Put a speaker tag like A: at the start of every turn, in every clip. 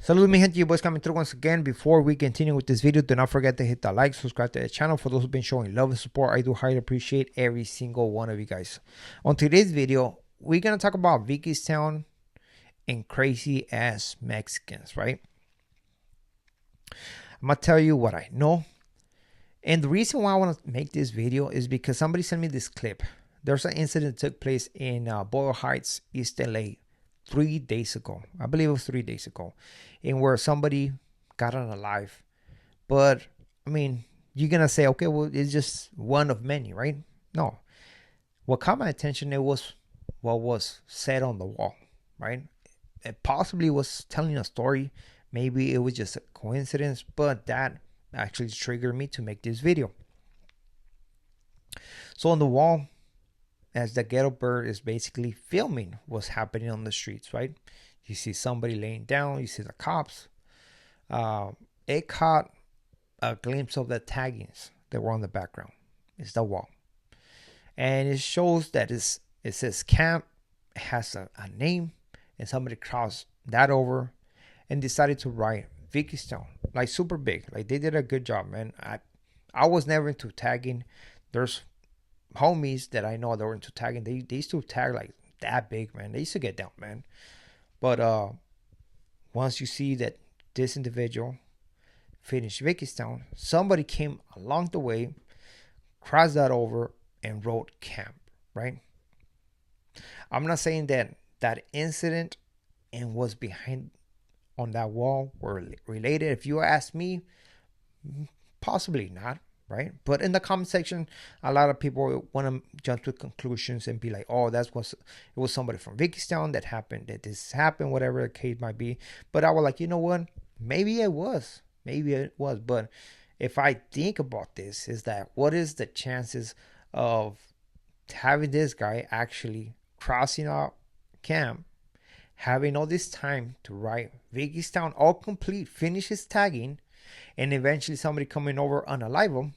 A: Salud mi gente, your boys coming through once again. Before we continue with this video, do not forget to hit the like, subscribe to the channel. For those who've been showing love and support, I do highly appreciate every single one of you guys. On today's video, we're going to talk about Vicky's Town and crazy ass Mexicans, right? I'm going to tell you what I know. And the reason why I want to make this video is because somebody sent me this clip. There's an incident that took place in Boyle Heights, East LA, 3 days ago. I believe it was 3 days ago, in where somebody got unalive. But I mean, you're gonna say, okay, well, it's just one of many, right? No. What caught my attention, it was what was said on the wall, right? It possibly was telling a story. Maybe it was just a coincidence, but that actually triggered me to make this video. So on the wall, as the ghetto bird is basically filming what's happening on the streets, right? You see somebody laying down, you see the cops. It caught a glimpse of the taggings that were on the background. It's the wall. And it shows that it says camp, has a name, and somebody crossed that over and decided to write Vicky's Town, like super big. Like they did a good job, man. I was never into tagging. There's homies that I know that were into tagging. They used to tag like that big, man. They used to get down, man. But once you see that this individual finished Vicky's Town, somebody came along the way, crossed that over, and wrote camp, right? I'm not saying that that incident and what's behind on that wall were related. If you ask me, possibly not, right? But in the comment section, a lot of people want to jump to conclusions and be like, oh, it was somebody from Vicky's Town that happened, that this happened, whatever the case might be. But I was like, you know what? Maybe it was. But if I think about this, is that what is the chances of having this guy actually crossing out camp, having all this time to write Vicky's Town all complete, finish his tagging, and eventually somebody coming over unalive him,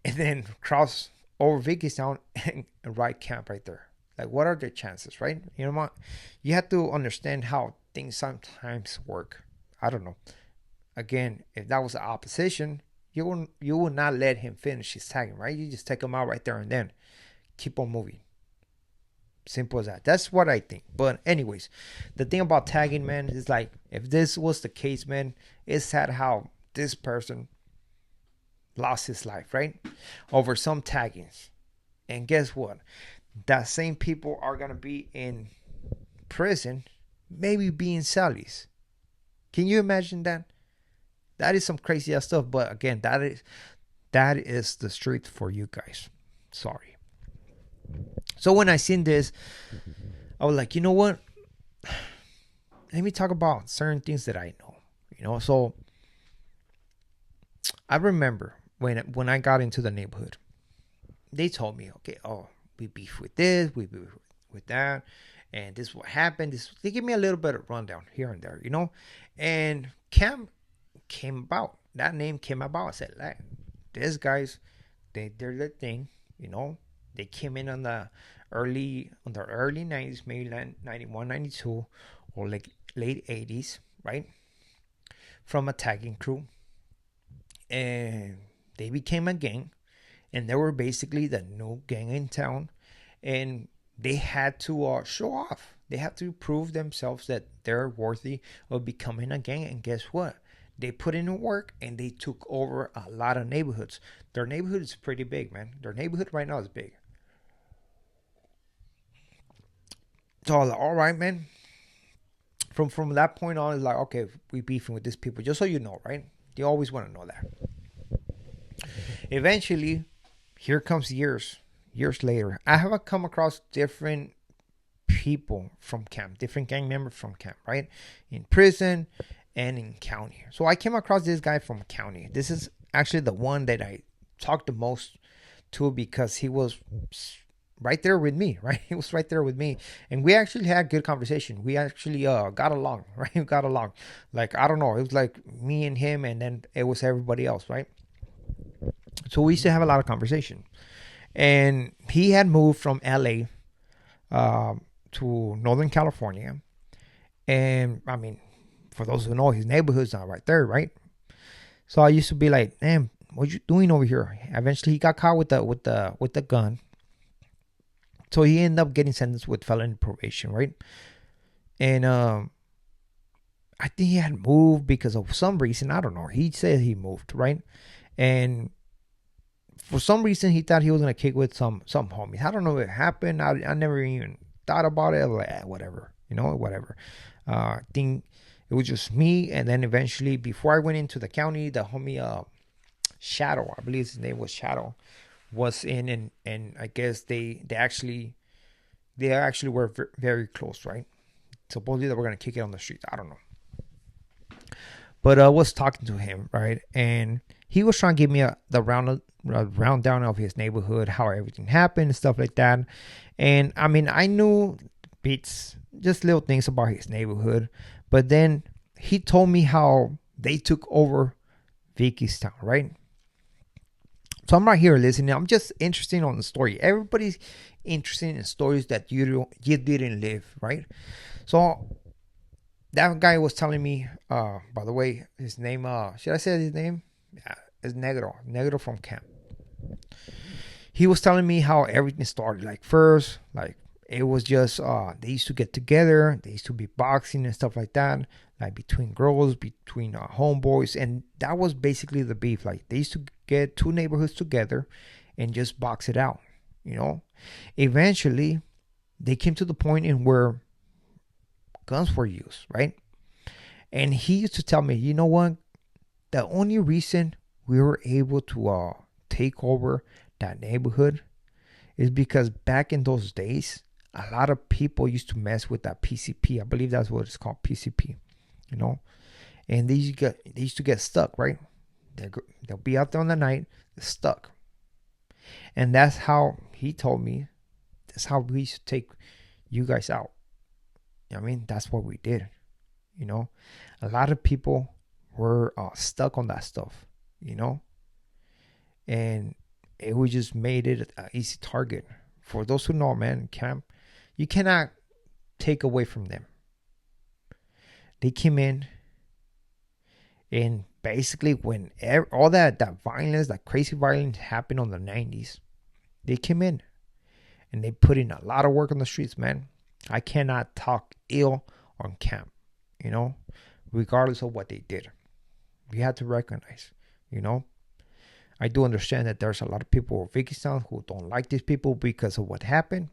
A: and then cross over Vicky's Town and write camp right there? Like, what are the chances, right? You know what? You have to understand how things sometimes work. I don't know. Again, if that was the opposition, you will not let him finish his tagging, right? You just take him out right there and then keep on moving. Simple as that. That's what I think. But anyways, the thing about tagging, man, is like, if this was the case, man, it's sad how this person lost his life, right? Over some taggings. And guess what? That same people are going to be in prison, maybe being Sallies. Can you imagine that? That is some crazy ass stuff. But again, that is the street for you guys. Sorry. So when I seen this, I was like, you know what? Let me talk about certain things that I know. You know, so I remember when I got into the neighborhood, they told me, okay, oh, we beef with this, we beef with that, and this is what happened. They give me a little bit of rundown here and there, you know. And camp came about. That name came about. I said, like, these guys, they did their thing, you know. They came in on the early 90s, maybe 91, 92, or like late 80s, right? From a tagging crew. And they became a gang. And they were basically the new gang in town. And they had to show off. They had to prove themselves that they're worthy of becoming a gang. And guess what? They put in work and they took over a lot of neighborhoods. Their neighborhood is pretty big, man. Their neighborhood right now is big. So I was like, all right, man. From that point on, it's like, okay, we beefing with these people. Just so you know, right? You always want to know that. Eventually, here comes years later. I have come across different people from camp, different gang members from camp, right? In prison and in county. So I came across this guy from county. This is actually the one that I talked the most to because he was right there with me, right? He was right there with me. And we actually had good conversation. We actually got along, right? We got along. Like, I don't know. It was like me and him, and then it was everybody else, right? So we used to have a lot of conversation. And he had moved from LA to Northern California. And I mean, For those who know, his neighborhood's not right there, right? So I used to be like, damn, what you doing over here? Eventually, he got caught with the gun. So he ended up getting sentenced with felony probation, right? And I think he had moved because of some reason. I don't know. He said he moved, right? And for some reason, he thought he was gonna kick with some homies. I don't know what happened. I never even thought about it. I was like, whatever, whatever. I think it was just me. And then eventually, before I went into the county, the homie Shadow, I believe his name was Shadow, was in, and I guess they actually were very close, right? Supposedly they were gonna kick it on the streets. I don't know. But I was talking to him, right? And he was trying to give me the rundown of his neighborhood, how everything happened, and stuff like that. And I mean, I knew bits, just little things about his neighborhood. But then he told me how they took over Vicky's town, right? So I'm not here listening. I'm just interested on the story. Everybody's interested in stories that you didn't live, right? So that guy was telling me, by the way, his name, should I say his name? Yeah, it's Negro from camp. He was telling me how everything started. Like first, like it was just, they used to get together. They used to be boxing and stuff like that. Like between girls, between homeboys. And that was basically the beef. Like they used to get two neighborhoods together and just box it out, you know. Eventually, they came to the point in where guns were used, right? And he used to tell me, you know what? The only reason we were able to take over that neighborhood is because back in those days, a lot of people used to mess with that PCP. I believe that's what it's called, PCP, you know? And they used to get stuck, right? They'll be out there on the night, stuck. And that's how he told me, that's how we used to take you guys out. I mean, that's what we did, you know? A lot of people were stuck on that stuff, you know? And we just made it an easy target. For those who know, man, camp, you cannot take away from them. They came in, and basically when all that violence, that crazy violence happened on the 90s, they came in and they put in a lot of work on the streets, man. I cannot talk ill on camp, you know, regardless of what they did. We had to recognize, you know. I do understand that there's a lot of people in Vickystown who don't like these people because of what happened.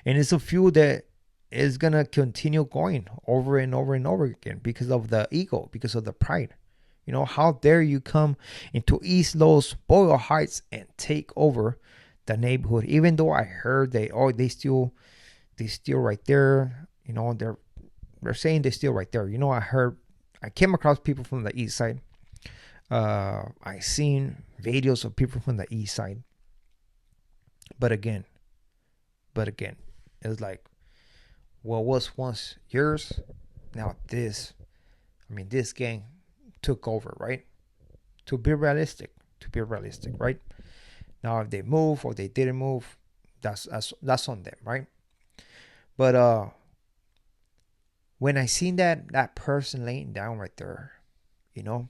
A: And it's a few that is going to continue going over and over and over again because of the ego, because of the pride. You know, how dare you come into East Los, Boyle Heights, and take over the neighborhood? Even though I heard they still right there. You know, they're saying they're still right there. You know, I came across people from the east side. I seen videos of people from the east side. But again, it's like what was once yours, now this gang took over, right? To be realistic, right? Now if they move or they didn't move, that's on them, right? But when I seen that person laying down right there, you know,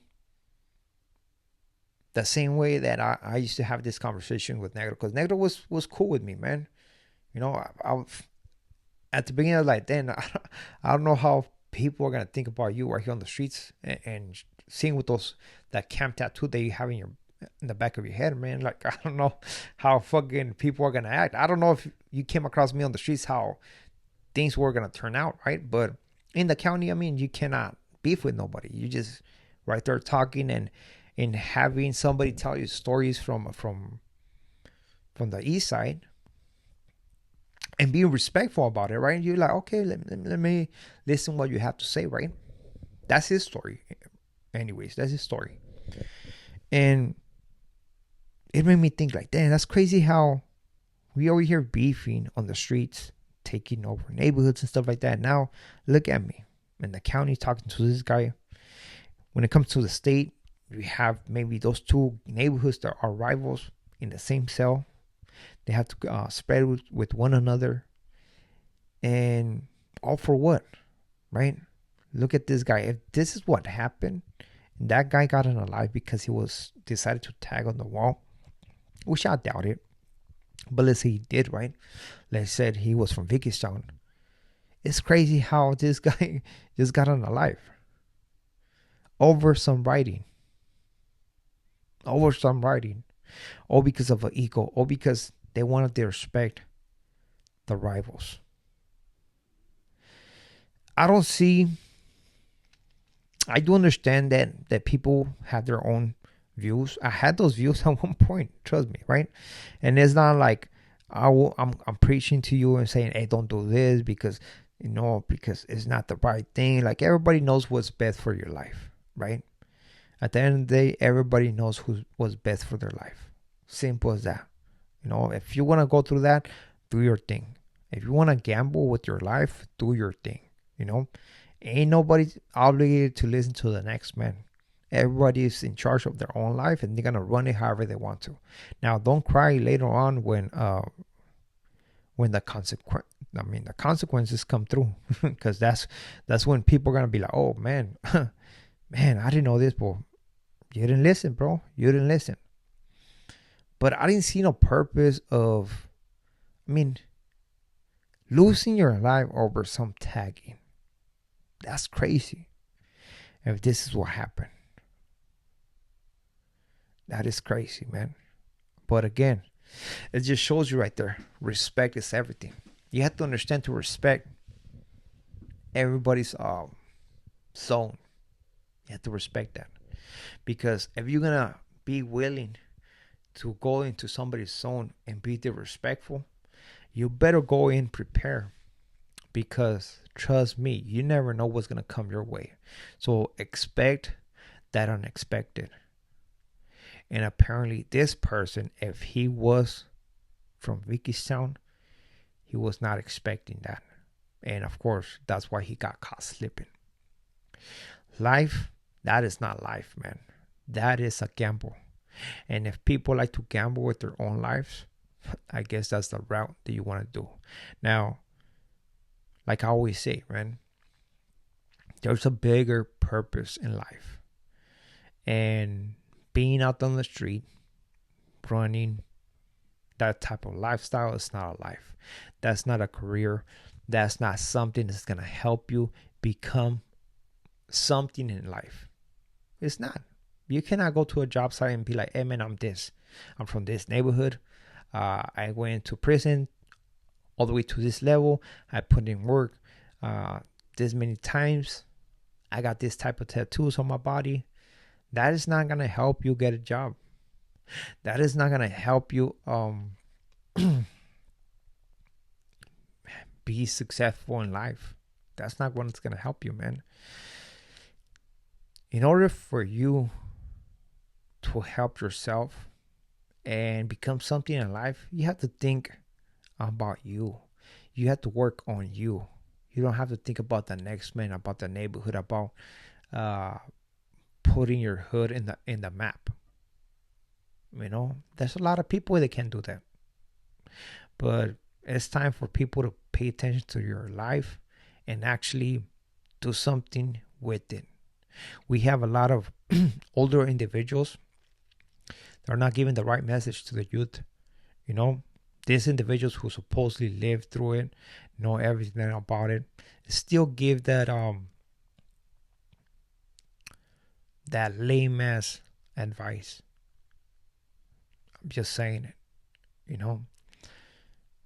A: the same way that I used to have this conversation with Negro, because Negro was cool with me, man. You know, I at the beginning I was like, then I don't know how people are gonna think about you right here on the streets, and seeing with that camp tattoo that you have in the back of your head, man. Like, I don't know how fucking people are gonna act. I don't know if you came across me on the streets, how things were gonna turn out, right? But in the county, I mean, you cannot beef with nobody. You just right there talking and having somebody tell you stories from the east side and being respectful about it, right? You're like, okay, let me listen what you have to say, right? That's his story. Anyways, that's his story. And it made me think like, damn, that's crazy how we over here beefing on the streets, taking over neighborhoods and stuff like that. Now, look at me in the county talking to this guy. When it comes to the state, we have maybe those two neighborhoods that are rivals in the same cell. They have to spread with one another. And all for what, right? Look at this guy. If this is what happened, that guy got unalive because he was decided to tag on the wall, which I doubt it. But let's say he did, right? Let's say he was from Vicky's town. It's crazy how this guy just got unalive over some writing, over some writing, all because of an ego, all because they wanted to respect the rivals. I don't see. I do understand that people have their own views. I had those views at one point. Trust me, right? And it's not like I'm preaching to you and saying, "Hey, don't do this because because it's not the right thing." Like everybody knows what's best for your life, right? At the end of the day, everybody knows what's best for their life. Simple as that. If you want to go through that, do your thing. If you want to gamble with your life, do your thing. You know, ain't nobody obligated to listen to the next man. Everybody is in charge of their own life, and they're gonna run it however they want to. Now, don't cry later on when the consequences come through, because that's when people are gonna be like, oh man, man, I didn't know this, but you didn't listen, bro. You didn't listen. But I didn't see no purpose of, losing your life over some tagging. That's crazy. If this is what happened, that is crazy, man. But again, it just shows you right there. Respect is everything. You have to understand to respect everybody's zone. You have to respect that. Because if you're gonna be willing to go into somebody's zone and be disrespectful, you better go in prepared. Because trust me, you never know what's gonna come your way. So expect that unexpected. And apparently this person, if he was from Vicky's town, he was not expecting that. And of course, that's why he got caught slipping. Life, that is not life, man. That is a gamble. And if people like to gamble with their own lives, I guess that's the route that you want to do. Now, like I always say, man, there's a bigger purpose in life. And being out on the street, running, that type of lifestyle is not a life. That's not a career. That's not something that's going to help you become something in life. It's not. You cannot go to a job site and be like, hey man, I'm this. I'm from this neighborhood. I went to prison all the way to this level. I put in work this many times. I got this type of tattoos on my body. That is not going to help you get a job. That is not going to help you be successful in life. That's not what's going to help you, man. In order for you to help yourself and become something in life, you have to think about you. You have to work on you. You don't have to think about the next man, about the neighborhood, about putting your hood in the map. There's a lot of people that can do that. But it's time for people to pay attention to your life and actually do something with it. We have a lot of older individuals that are not giving the right message to the youth. These individuals who supposedly lived through it, know everything about it, still give that lame ass advice. I'm just saying it.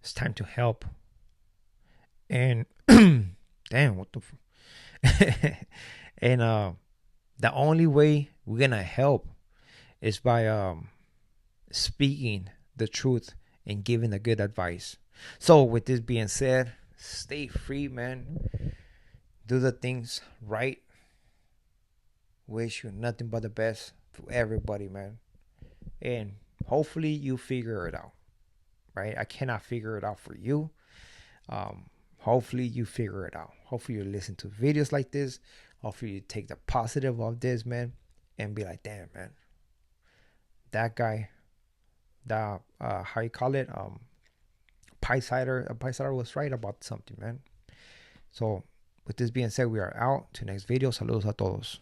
A: It's time to help. And damn, what the and the only way we're gonna help is by speaking the truth and giving the good advice. So with this being said, stay free, man. Do the things right. Wish you nothing but the best to everybody, man. And hopefully you figure it out. Right? I cannot figure it out for you. Hopefully you figure it out. Hopefully you listen to videos like this. Hopefully you take the positive of this, man, and be like, damn, man, that guy, that how you call it, pie cider was right about something, man. So With this being said, we are out. To next video. Saludos a todos.